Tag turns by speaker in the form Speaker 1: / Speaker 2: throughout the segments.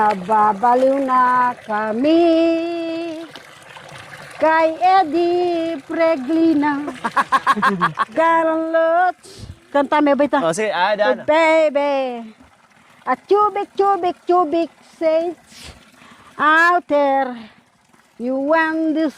Speaker 1: Nababaliw na kami kay Eddie Preglina. Garlot. Kanta may ba ito?
Speaker 2: O, sige, Dan.
Speaker 1: Baby. A cubic says out there. You want this.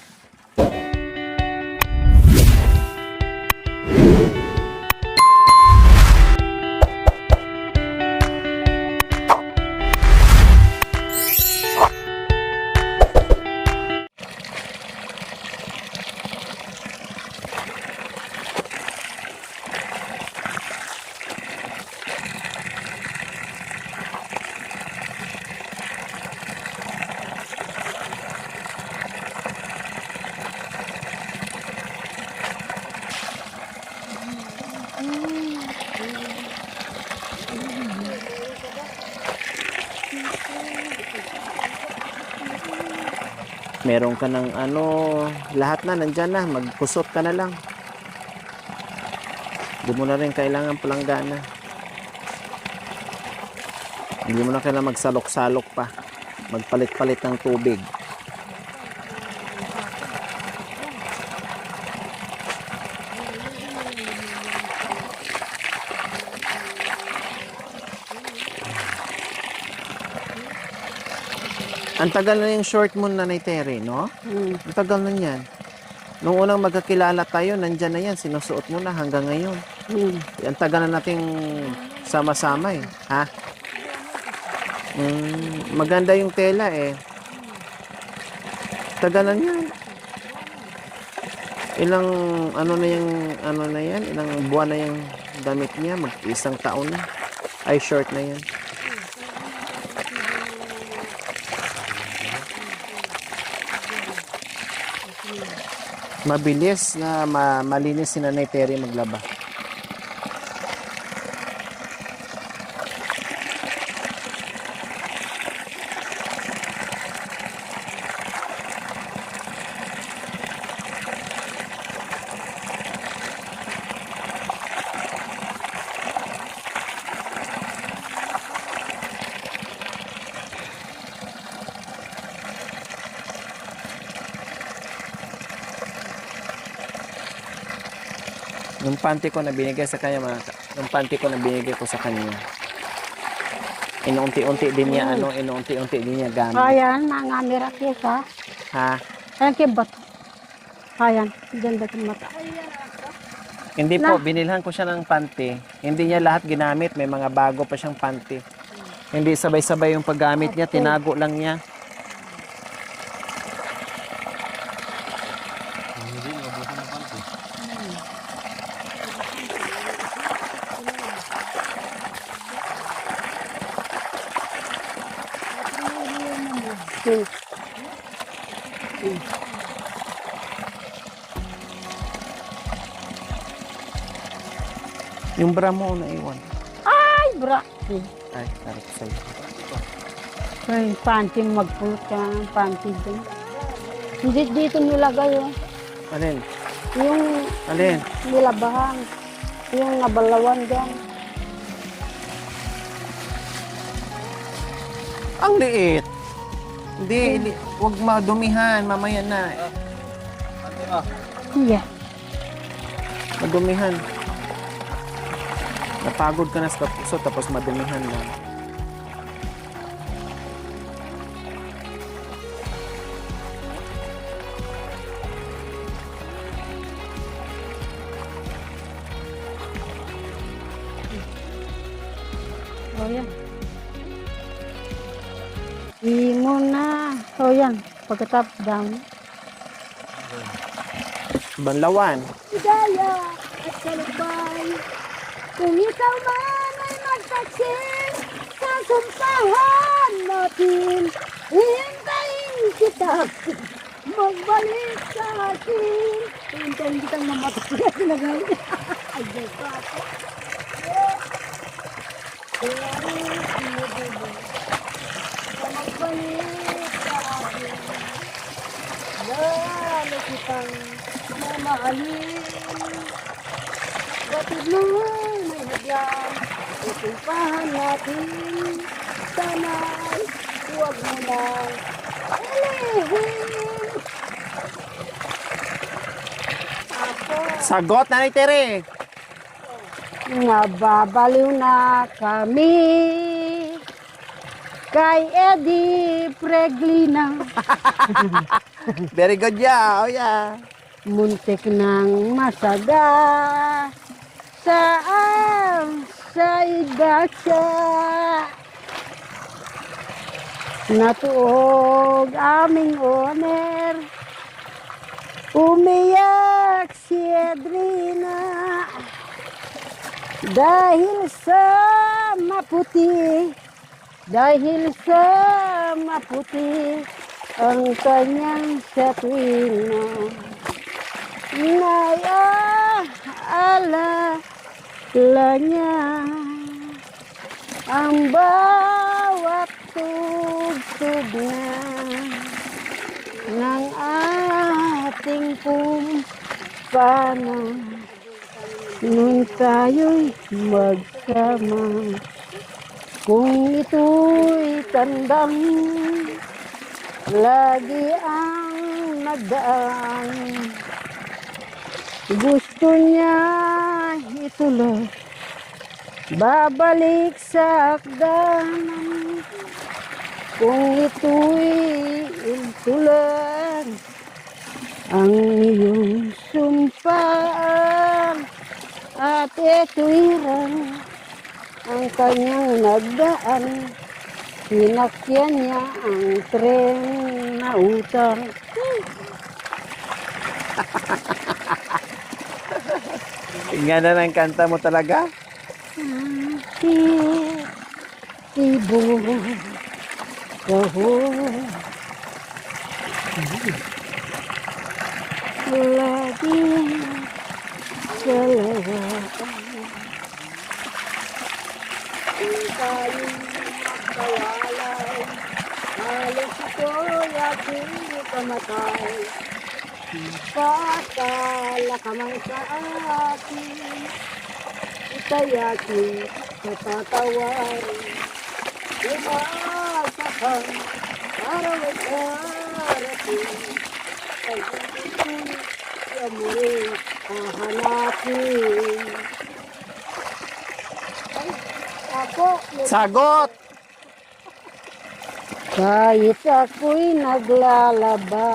Speaker 2: Meron ka ng lahat na nandyan na, magkusot ka na lang. Hindi mo na rin kailangan palanggana. Hindi mo na kailangan magsalok-salok pa. Magpalit-palit ng tubig. Ang tagal na yung short mo, Nanay Terry, no? Ang tagal na yan. Nung unang magkakilala tayo, nandyan na yan. Sinusuot mo na hanggang ngayon. Ang tagal na nating sama-sama eh. Ha? Maganda yung tela eh. Tagal na yan. Ilang ilang buwan na yung damit niya. Isang taon na. Ay, short na yan. Mabilis na malinis si Nanay Terry maglaba. Yung panty ko na binigay sa kanya, yung panty ko na binigay ko sa kanya. Inuunti-unti din niya, inuunti-unti din niya gamit.
Speaker 1: Ayan, mga mirakis ha.
Speaker 2: Ha?
Speaker 1: Ayan kayo bato. Ayan, dyan ba itong mata?
Speaker 2: Hindi po, binilhan ko siya ng panty. Hindi niya lahat ginamit, may mga bago pa siyang panty. Hindi sabay-sabay yung paggamit niya, tinago lang niya. Yung bra mo na iwan.
Speaker 1: Ay, bra.
Speaker 2: Ay, harap sa'yo.
Speaker 1: Ay, panty, magpulot ka ng panty dun. Hindi dito nilagay oh.
Speaker 2: Alin?
Speaker 1: Yung
Speaker 2: Alin?
Speaker 1: nilabahan. Yung nabalawan dyan.
Speaker 2: Ang liit. Hindi, huwag madumihan. Mamaya na.
Speaker 1: Yeah.
Speaker 2: Madumihan. Napagod ka na sa puso tapos madumihan lang.
Speaker 1: Oh, yan. Imo na. Oh, yan. Pagkatapos down.
Speaker 2: Banlawan.
Speaker 1: Hidaya at kalupay. Kung ikaw man ay magtaksin sa sumpahan natin, hihintayin kita. Magbalik sa akin. Hihintayin kitang mamatay na sinagawin. Ay, Diyos ko ako. Magbalik sa akin. Lalo kitang mamahalin. Batid mo may hadlang. Itumpahan natin. Sana'y
Speaker 2: Sagot, Nanay Tere.
Speaker 1: Nababaliw na kami kay Eddie Preglina.
Speaker 2: Very good, yeah. Oh, yeah.
Speaker 1: Muntik ng masaga saan sa idasa. Natuog aming oner, umiyak si Edrina dahil sa maputi, ang kanyang satrina. Naiaalala niya ang bawat tugtog na ng ating kumpana nung tayo'y magsama. Kung ito'y tandang lagi ang nagdaan, gusto niya ituloy, babalik sa akdanan. Kung ito'y ituloy, ang iyong sumpaan, at ito'y ang kanyang nagdaan. Sinakyan niya ang tren na utang.
Speaker 2: Ganda ng kanta mo talaga.
Speaker 1: Tibo kaho lagi sa lawatan. Tayo magkawalay, halos ito'y aking kamatay. Pakala ka man sa akin, ika'y aking patatawarin. Umasa ka, para may karating, ay hindi siya muli hahanapin. Ako,
Speaker 2: Sagot!
Speaker 1: kahit ako'y naglalaba,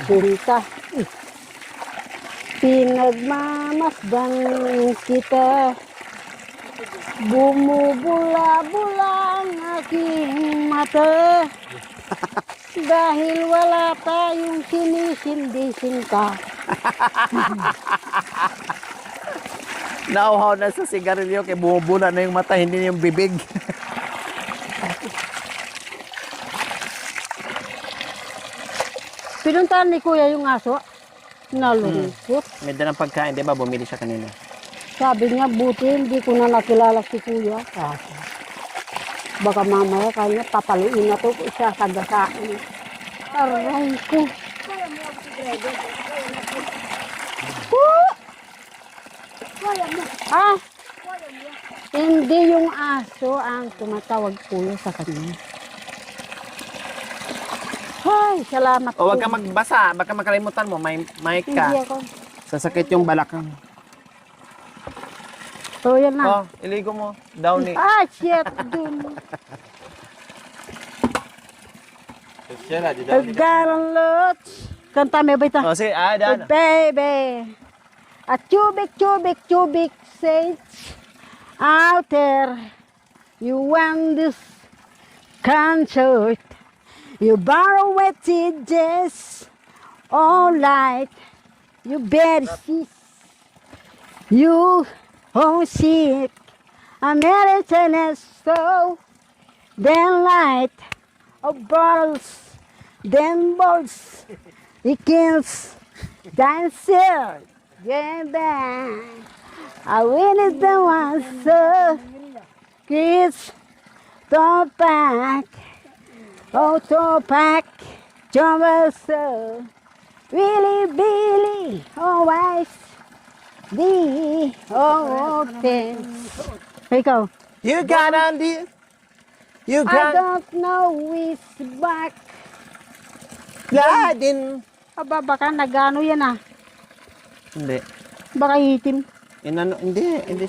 Speaker 1: sinta, pinagmamasdan kita, bumubula-bula ang aking mata, dahil wala tayong sinisindi-sinta.
Speaker 2: Nauhaw na sa sigarilyo kay bumubula na yung mata, hindi na yung bibig.
Speaker 1: Pinuntahan ni Kuya yung aso, nalungkot.
Speaker 2: May dalang pagkain, di ba? Bumili siya kanina.
Speaker 1: Sabi niya, buti hindi ko na nakilala si Kuya. Kasi baka mamaya kanya papaluin na to siya sa gasain. Aray ko. Ah, hindi yung aso ang tumatawag Kuya sa kanya. Ay, salamat
Speaker 2: O wag
Speaker 1: po.
Speaker 2: ka magbasa, baka makalimutan mo, may mic
Speaker 1: Hindi
Speaker 2: ka.
Speaker 1: ako.
Speaker 2: Sasakit yung balakang.
Speaker 1: So, yan na.
Speaker 2: Oh, iligo mo. Downy.
Speaker 1: Ah, shit. Dun. I've got a lot. Kanta may ba ito?
Speaker 2: Oh, si
Speaker 1: Oh,
Speaker 2: Dan.
Speaker 1: baby. A cubic sage out there. You won this concert. You borrow wetted just all night. You better see. You homesick. American so. Then light of bottles. Then balls. It kills. Dancer. Get back. I win it the one so. Kids. Don't back. Auto pack, jumper so, Billy, always, the old things. Ikaw,
Speaker 2: You got on the... You
Speaker 1: I
Speaker 2: can
Speaker 1: don't know which back.
Speaker 2: Gladin.
Speaker 1: Aba, baka nagano yan ah.
Speaker 2: Hindi.
Speaker 1: Baka itim.
Speaker 2: Hindi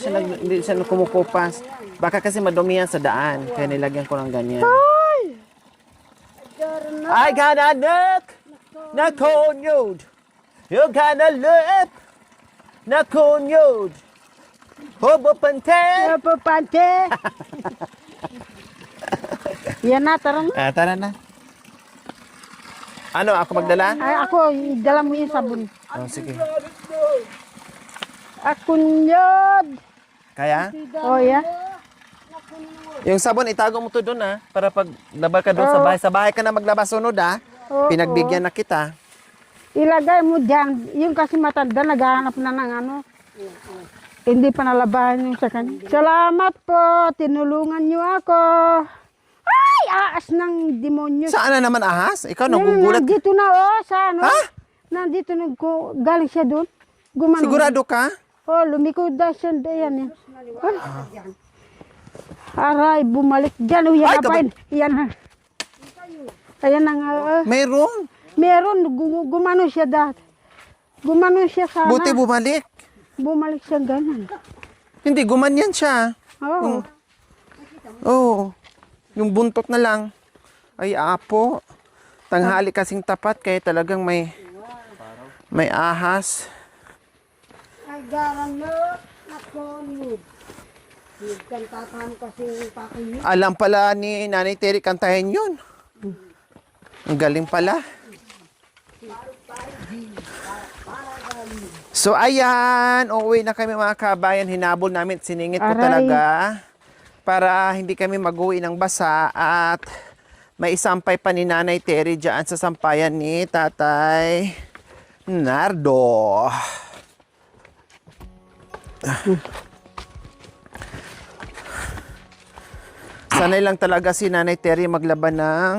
Speaker 2: siya kumukupas. Baka kasi madumi yan sa daan. Kaya nilagyan ko ng ganyan. I got a look na konyod. You got a look na konyod. Hobo pante.
Speaker 1: Pante. Yan na, tara na.
Speaker 2: Tara na. Ano, ako magdala?
Speaker 1: Ay, ako, dala mo yung sabon.
Speaker 2: Oh, sige.
Speaker 1: Akunyod.
Speaker 2: Kaya?
Speaker 1: Oh, yeah.
Speaker 2: Yung sabon, itago mo to doon para pag laba ka doon sa bahay. Sa bahay ka na maglaba sunod
Speaker 1: Oo.
Speaker 2: Pinagbigyan na kita.
Speaker 1: Ilagay mo dyan. Yung kasi matanda, naghahanap na ng ano. Hindi pa nalabahan yung sa kanya. Salamat po. Tinulungan niyo ako. Ay, aas ng demonyo.
Speaker 2: Saan na naman ahas? Ikaw nagugulat.
Speaker 1: Nandito na, oh, sa ano?
Speaker 2: Ha?
Speaker 1: Nandito na, galing siya doon. Gumano.
Speaker 2: Sigurado ka?
Speaker 1: Oh, lumikod daw siya. Ayan, yan. Aray, bumalik dyan. Oh, yan,
Speaker 2: Ay,
Speaker 1: apain. Yan, ha. Ayan na nga.
Speaker 2: Mayroon.
Speaker 1: Meron, gumano siya dati. Gumano siya sana.
Speaker 2: Buti bumalik.
Speaker 1: Bumalik siya ganyan.
Speaker 2: Hindi, gumanyan siya.
Speaker 1: Oo.
Speaker 2: Oo. Yung buntot na lang. Ay, apo. Tanghali kasing tapat, kaya talagang may ahas.
Speaker 1: Ay, garano, nakonod. Kantahan kasi yung pakinig.
Speaker 2: Alam pala ni Nanay Terry kantahin yun. Ang galing pala. So ayan, uuwi na kami mga kabayan. Hinabol namin, siningit ko
Speaker 1: Aray.
Speaker 2: talaga para hindi kami mag-uwi ng basa at may isampay pa ni Nanay Terry dyan sa sampayan ni Tatay Nardo. Sanay lang talaga si Nanay Terry maglaban ng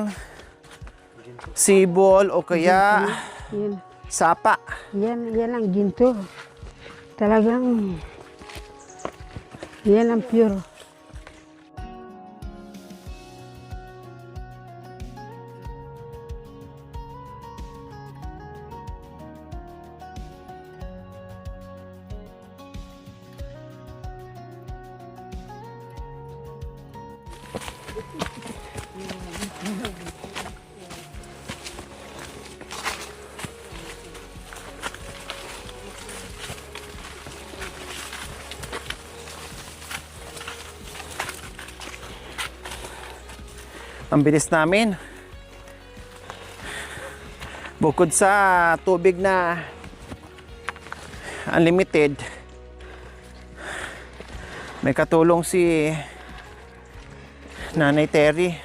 Speaker 2: sibol o kaya
Speaker 1: Yan,
Speaker 2: sapa.
Speaker 1: yan ang ginto. Talagang, yan ang pure.
Speaker 2: Ang bilis namin. Bukod sa tubig na unlimited, may katulong si Nanay Terry.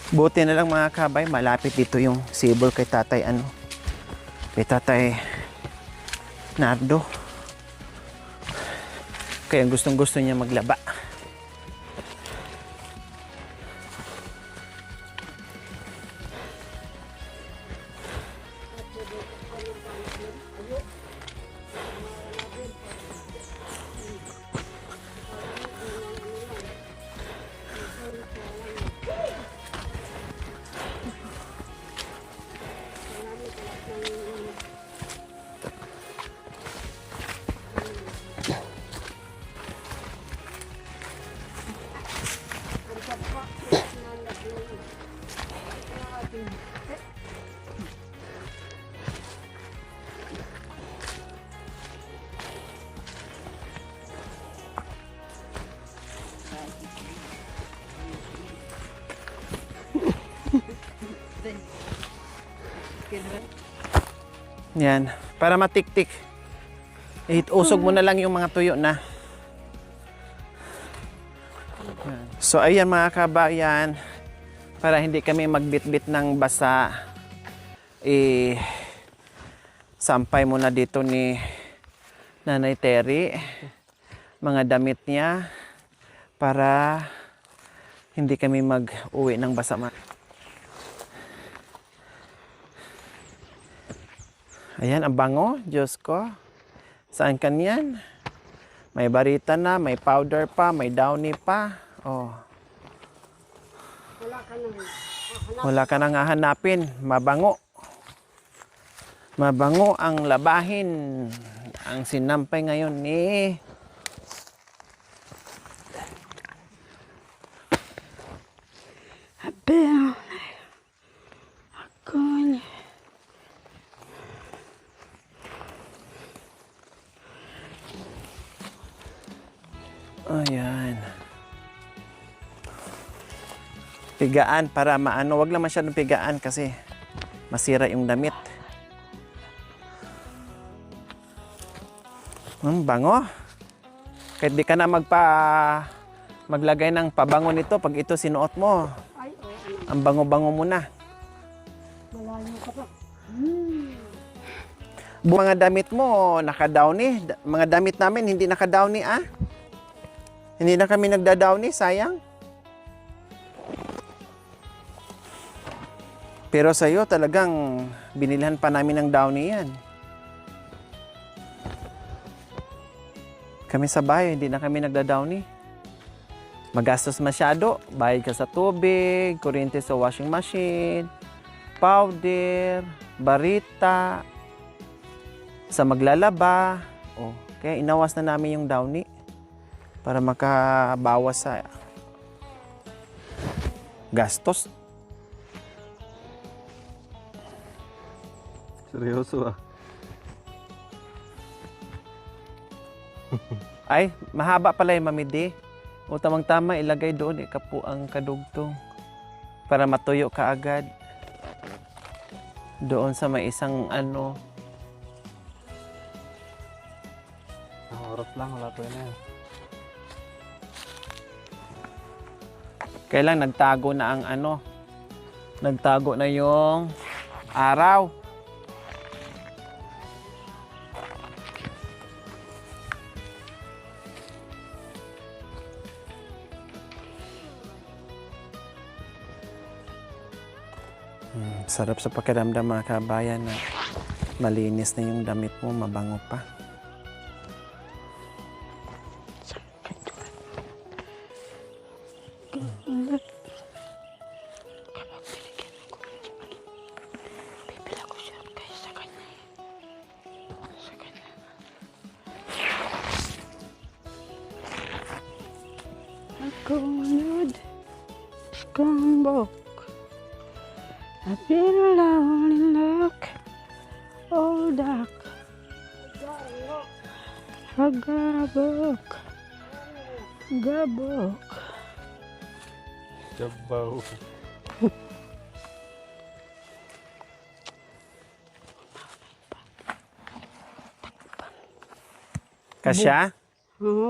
Speaker 2: Buti na lang mga kabay, malapit dito yung sibol kay Tatay kay Tatay Nardo. Kaya gustong-gusto niya maglaba. Yan, para matiktik. Usog mo na lang yung mga tuyo na. Yan. So ayan mga kabayan, para hindi kami magbitbit ng basa, sampay muna dito ni Nanay Terry mga damit niya para hindi kami mag-uwi ng basa. Ayan, ang bango. Diyos ko. Saan kanyan? May barita na, may powder pa, may downy pa. Oh. Wala ka nang hahanapin. Mabango. Mabango ang labahin. Ang sinampay ngayon ni
Speaker 1: Abel. Ako niya.
Speaker 2: Ayan. Pigaan para maano. Wag lang masyadong pigaan kasi masira yung damit. Bango. Kahit di ka na maglagay ng pabango nito pag ito sinuot mo. Ang bango-bango mo na. Mga damit mo naka-downy. Mga damit namin hindi naka-downy ah. Hindi na kami nagda-downy, sayang. Pero sa'yo talagang binilhan pa namin ng downy yan. Kami sa bahay, hindi na kami nagda-downy. Magastos masyado. Bayad ka sa tubig, kuryente sa washing machine, powder, barita, sa maglalaba. Oh, kaya inawas na namin yung downy para makabawas sa gastos.
Speaker 3: Seryoso ah.
Speaker 2: Ay, mahaba pala yung mamidi. O tamang-tama, ilagay doon, ikapo ang kadugtong. Para matuyo ka agad. Doon sa may isang ano.
Speaker 3: Ang oras lang, wala pa na.
Speaker 2: Kailan nagtago na ang ano. Nagtago na yung araw. Sarap sa pakiramdam mga kabayan na malinis na yung damit mo, mabango pa.
Speaker 1: Kunod, skambok. I feel lonely, look, old duck, gabok, gabok.
Speaker 3: Jabaw.
Speaker 2: Kasya?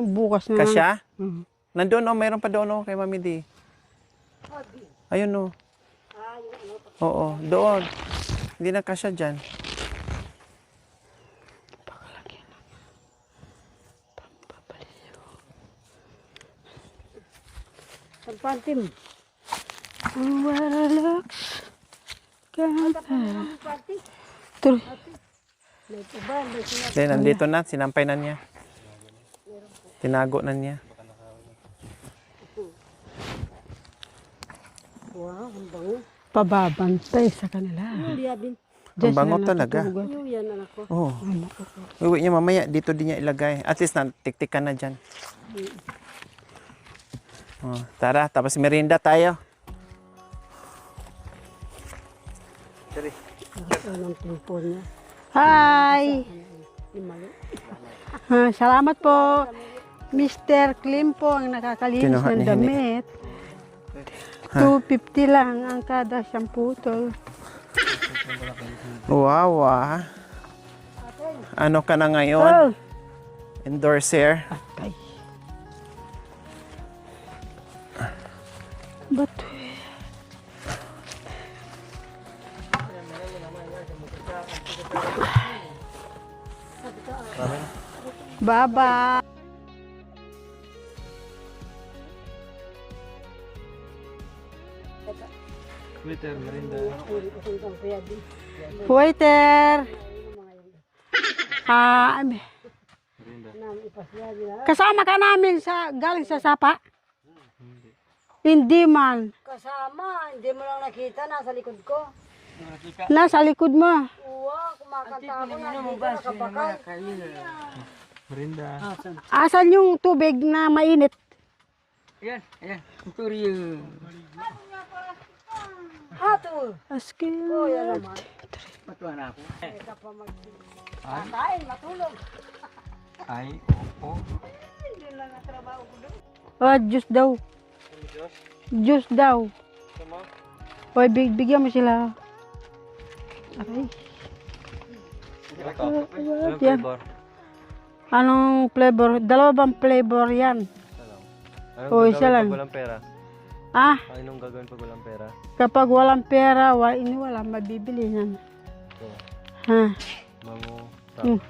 Speaker 1: Bukas na.
Speaker 2: Kasya?
Speaker 1: Mhm.
Speaker 2: Nandun o, mayroon pa doon o kay Mami D. Ayun o. Oo, doon. Hindi na kasya dyan.
Speaker 1: Pagpantim. Walaks. Tuloy.
Speaker 2: Hindi, nandito na. Sinampay na niya. Tinago na niya.
Speaker 4: Wow, ang bango.
Speaker 1: Pababantay sa kanila.
Speaker 4: Liyabin.
Speaker 2: Ang bango talaga.
Speaker 4: Yan anak ko.
Speaker 2: Oo. Uwi niya mamaya. Dito din niya ilagay. At least tiktikan na dyan. Oh, tara, tapos merienda tayo.
Speaker 4: Anong timpo niya?
Speaker 1: Hi! Salamat po. Mr. Klim po ang nakakalinis
Speaker 2: Kinuha
Speaker 1: ng
Speaker 2: ni Hini.
Speaker 1: damit. 250 lang ang kada siyang putol.
Speaker 2: Wow, ah. Ano ka na
Speaker 1: Oh,
Speaker 2: ngayon? Endorser.
Speaker 1: patay. Ba't Bye-bye.
Speaker 3: Waiter, merinda.
Speaker 1: Waiter. Ah, kasama ka namin sa galing sa Sapa? Hindi man.
Speaker 4: Kasama, hindi mo lang nakita, nasa likod ko.
Speaker 1: Nasa likod mo.
Speaker 4: Uwa, kumakanta ako na dito, nakabakal.
Speaker 3: Merinda.
Speaker 1: Asan yung tubig na mainit?
Speaker 5: Ayan, ayan. Tutorial.
Speaker 4: Hato.
Speaker 1: Askil.
Speaker 4: Oh, yan naman.
Speaker 5: Matuwa na ako.
Speaker 4: Kakain, matulog.
Speaker 5: Ay, oo.
Speaker 1: Oh, juice daw. Juice daw. Hoy, bigyan mo sila. Aray.
Speaker 3: Anong
Speaker 1: Yan.
Speaker 3: flavor?
Speaker 1: Anong flavor? Dalawa bang flavor yan?
Speaker 3: Anong
Speaker 1: Oo, isa
Speaker 3: gagawin
Speaker 1: lang.
Speaker 3: pag walang pera?
Speaker 1: Ah,
Speaker 3: Anong gagawin pag walang pera?
Speaker 1: kapag walang pera, wala mabibili yan.
Speaker 3: Ito,
Speaker 1: Ha?
Speaker 3: mango,
Speaker 1: Hmm.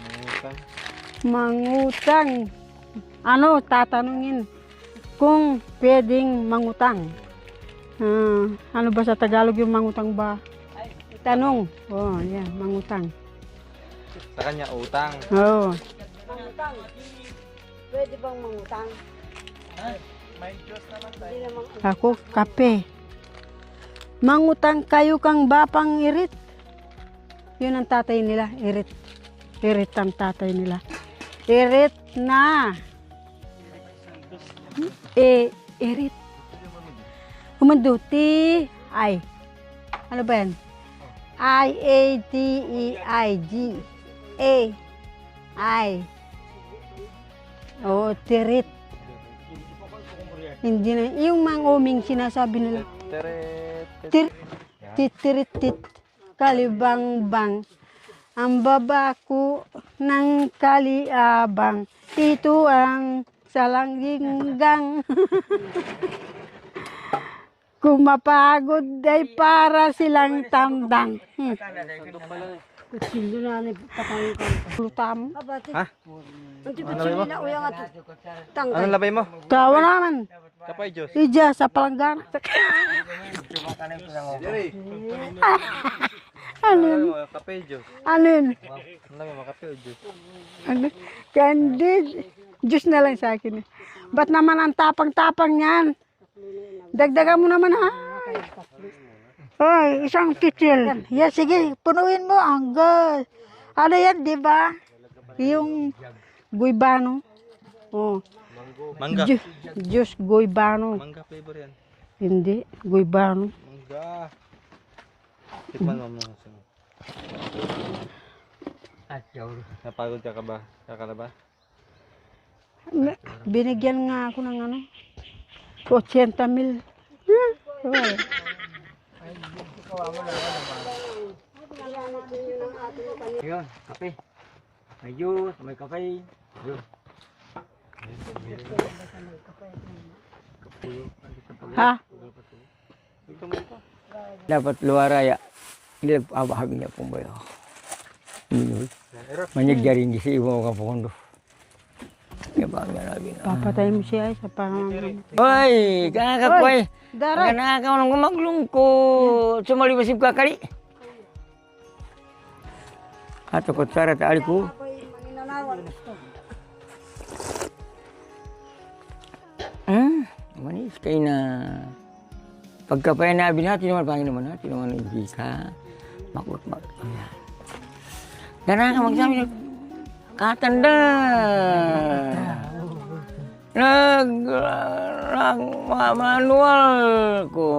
Speaker 3: mangutang.
Speaker 1: Mangutang. Ano, tatanungin kung pwedeng mangutang. Ano ba sa Tagalog yung mangutang ba? Tanong. Oh, yan, mangutang.
Speaker 3: Sa kanya, utang.
Speaker 1: Oh.
Speaker 4: Mangutang. Pwede bang mangutang? Hindi naman.
Speaker 1: Ako, kape. Mangutang kayo kang bapang irit. Yun ang tatay nila, irit. Irit ang tatay nila. Irit na. Irit. Humanduti. Ay. Ano ba yan? I-A-T-E-I-G. I. Oh, tirit. Hindi na. Yung mga uming sinasabi nila.
Speaker 3: Teret.
Speaker 1: Titiritit, kalibang-bang, ang babako ng kaliabang, ito ang salanggang. Kung mapagod ay para silang tamdang.
Speaker 4: Kutsilo na ni patangin ko.
Speaker 1: Lutam.
Speaker 3: Ha?
Speaker 4: Ang kutsilo na uyang at tangkay.
Speaker 3: Anong labay mo?
Speaker 1: Tawa naman.
Speaker 3: Kapay Diyos.
Speaker 1: Ija sa palanggana. Ano yun?
Speaker 3: Kapay Diyos.
Speaker 1: Ano yun?
Speaker 3: Ano labay mo? Kapay o Diyos?
Speaker 1: Ano? Candid. Diyos na lang sa akin. Ba't naman ang tapang-tapang yan? Dagdagan mo naman ha. Hoy, isang kitsil. Yeah, sige, punuin mo. Hanggang. Ano yan, di ba? Yung guibano. Oh.
Speaker 3: Mangga.
Speaker 1: Diyos guibano.
Speaker 3: Mangga flavor yan.
Speaker 1: Hindi, guibano.
Speaker 3: Mangga. Tikman mo muna.
Speaker 5: At yun.
Speaker 3: Napagod ka ba? Kakala ba?
Speaker 1: Binigyan nga ako ng ano, 80,000. Oh.
Speaker 5: Yun, kape. May juice, may kape. Yun.
Speaker 1: Ha?
Speaker 5: Dapat luar raya. Hindi nagpapahag niya pong bayo. Manyagyarin di sa iba mga pukondo. Kaya ba nga nabi na.
Speaker 1: Papatay mo siya sa pangalan.
Speaker 5: Hoy, kanakakway.
Speaker 1: Daray.
Speaker 5: Kanakaw nang gumaglungko. Sumalimasib ka kali. Ato ko tsara taali ko. Manis kayo na. Pagkapaya na natin naman, pangin naman hindi ka. Makut-makut. Ganang magsabi na, katanda. Manual ko.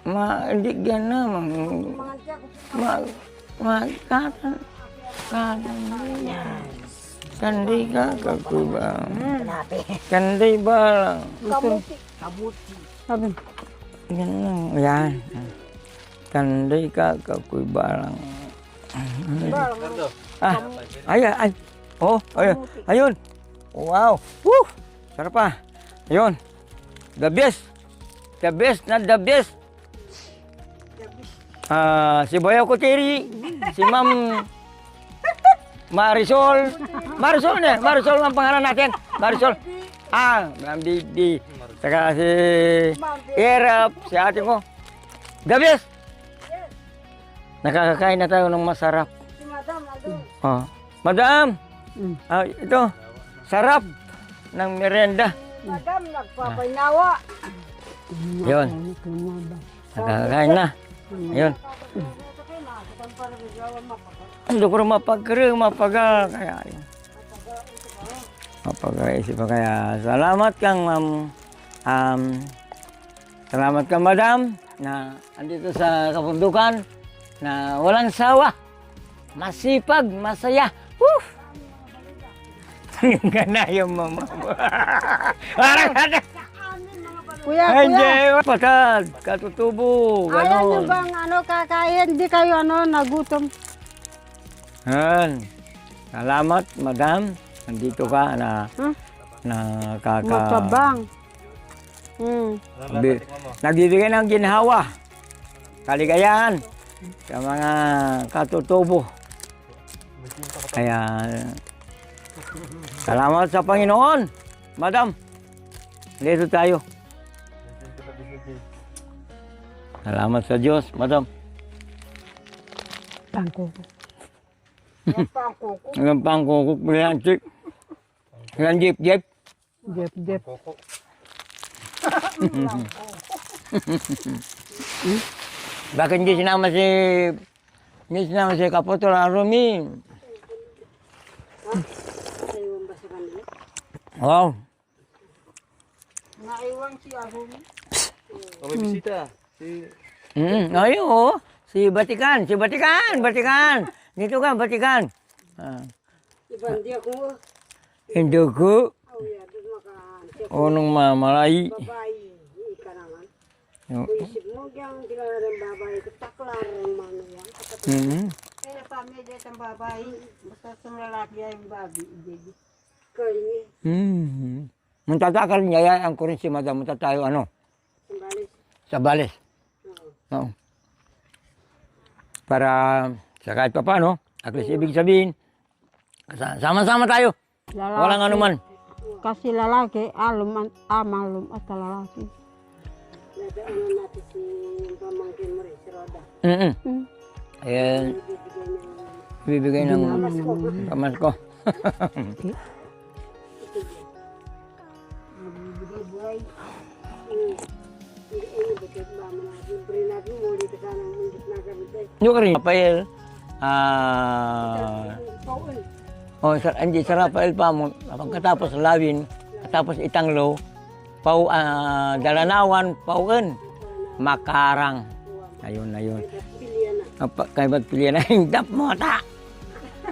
Speaker 5: Hindi gana. Kandi ka kakubang. Kandi ba?
Speaker 1: Sabi.
Speaker 5: Yan lang. Yan. Kandi ka kakubang. Ay. Oh, ayun. Wow. Woo! Sarap pa. Ayun. The best. The best na the best. Si Boyo Kutiri, si Ma'am Marisol. Marisol ang pangalan natin. Marisol. Ma'am Didi. Saka si Erap, si ate ko. The best! Nakakakain na tayo ng masarap.
Speaker 4: Si Madam, nandun.
Speaker 5: Oh. Madam!
Speaker 1: Mm.
Speaker 5: Ito, sarap ng merienda.
Speaker 4: Madam, nagpapainawa.
Speaker 5: Yun. Nakakain na. Ayun. Hindi ko rin mapagkering, mapaga. Kaya, mapaga-isip pa kaya. Salamat kang, salamat kang madam na andito sa kabundukan na walang sawa. Masipag, masaya. Woo! Yung gana yung mama mo.
Speaker 1: Kuya,
Speaker 5: Hindi,
Speaker 1: kuya.
Speaker 5: patad, katutubo,
Speaker 1: Ayaw nyo
Speaker 5: ganon.
Speaker 1: bang kakain? Di kayo nagutom.
Speaker 5: Yan. Salamat, madam. Nandito ka na
Speaker 1: Huh?
Speaker 5: nakaka...
Speaker 1: Matabang. Hmm.
Speaker 3: Anong lasa, tikman mo?
Speaker 5: Nagbibigay ng ginhawa, kaligayahan sa mga katutubo. Kaya, salamat sa Panginoon, madam. Dito tayo. Salamat sa Diyos, madam.
Speaker 1: Pangkoko.
Speaker 5: Hanggang pangkukuk mo yan, chik. Hanggang jeep-jeep.
Speaker 1: Jep, jep.
Speaker 3: Koko.
Speaker 5: Bakit hindi sinama si Kaputol Arumi?
Speaker 4: Naiwan ba sa kanila?
Speaker 5: Wow.
Speaker 1: Naiwang si Arumi.
Speaker 3: Oh, may bisita. Si...
Speaker 5: Ayun, oh. Si Batikan. Batikan. Dito ka, Batikan.
Speaker 4: Ibandi ako mo.
Speaker 5: Hindi ko.
Speaker 4: Awya, doon maka...
Speaker 5: Unong mamalay.
Speaker 4: Babae, ika naman.
Speaker 5: Yung-
Speaker 4: Isip mo, yung kilala ng babae, taklar ng mga yan.
Speaker 5: Mhm.
Speaker 1: Kaya pamilya ng babae, basta sa lalaki ay yung babi.
Speaker 4: Kaya,
Speaker 5: Mhm. Muntatakal niya ang kurin si madam. Munta tayo ano?
Speaker 4: sumbalis.
Speaker 5: Sa Bales. Oo. Para sa kahit pa paano, at least ibig sabihin, sama-sama tayo. Walang anuman.
Speaker 1: Kasi lalaki, malum at lalaki.
Speaker 4: Nadaanan natin si pamangkin mo rin, si Roda.
Speaker 5: Mhm.
Speaker 1: Hmm.
Speaker 5: Ayan,
Speaker 4: Bibigyan ng...
Speaker 5: bibigay ng kamas ko.
Speaker 4: Bibigay buhay. Hindi, bakit ba mo natin? Brin natin, muli ka sana ng mundit na gamitin.
Speaker 5: Yung rin, Rafael,
Speaker 4: Paul.
Speaker 5: hindi sa Rafael pa mo, pagkatapos lawin, tapos itanglo, dalanawan, pauan, makarang. Ayun.
Speaker 4: Pilihan na.
Speaker 5: Kay ba't pilihan na hingdap mo ta?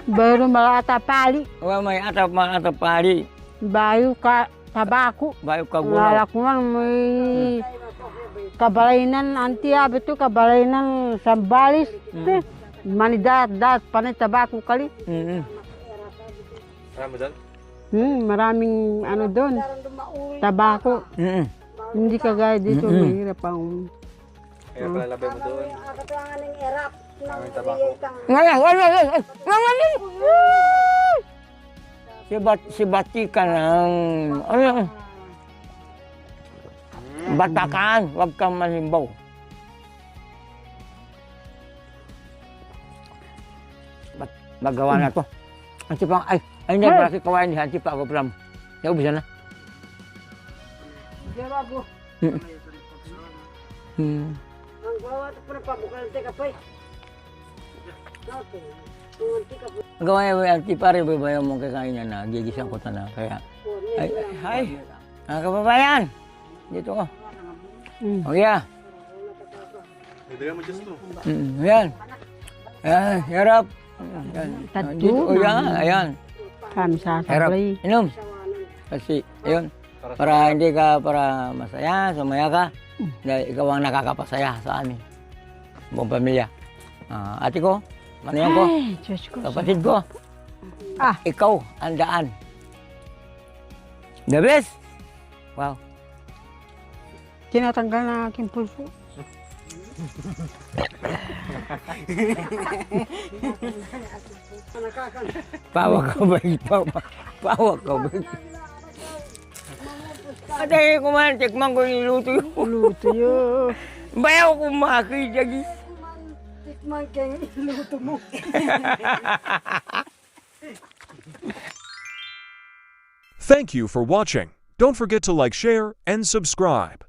Speaker 1: Baru malata pali,
Speaker 5: Wa may atap pari,
Speaker 1: bayu ka tabako.
Speaker 5: bayo ka gulaw.
Speaker 1: Lalakuan may kabalainan anti abito kabalainan sambalis. Manidat panay tabako kali.
Speaker 5: Mhm.
Speaker 3: Alam mo doon?
Speaker 1: Maraming doon. Tabako.
Speaker 5: Mhm.
Speaker 1: Hindi kagaya dito, mahirap ang...
Speaker 3: Kaya pala labay mo doon.
Speaker 4: Katuangan ng erap.
Speaker 3: May tabako.
Speaker 5: Ngayon. Si Batikan ang Batakan, wag kang malimbaw. Magawa na to. Ang sipang, hindi para si kawain niya, ang sipa ako pram. Naubos na.
Speaker 4: Jawabo. Ang gawa ito pa na pabukal ng teka pa eh. Okay. Ang tika po.
Speaker 5: Gawa niya, ang tipare, babayaw mong kakain niya na, gigisang ko na. Kaya, hi, mga kababayan, dito ko. Oh yeah.
Speaker 3: Bibigyan mo Diyos mo.
Speaker 5: Yan. Yan, harap. Yan.
Speaker 1: Tatu,
Speaker 5: Dito, oh, yan, ayan.
Speaker 1: Kami
Speaker 5: Harap.
Speaker 1: sasablay.
Speaker 5: Inom. Kasi, ayun. Para hindi ka, para masaya, sumaya ka. Dahil ikaw ang nakakapasaya sa amin. Buong pamilya. Ate ko, manayan ko,
Speaker 1: Ay, Diyos ko.
Speaker 5: kapatid ko.
Speaker 1: Ah.
Speaker 5: Ikaw, ang daan. The best. Wow.
Speaker 1: Tinatanggal na aking pulso.
Speaker 5: Pawa ka ba? Pawa ka ba? Ate, kumain, tikman ko yung luto yun.
Speaker 1: Luto yun.
Speaker 5: Bayaw ko maki, jagi.
Speaker 4: Tikman kang luto mo.
Speaker 6: Thank you for watching. Don't forget to like, share, and subscribe.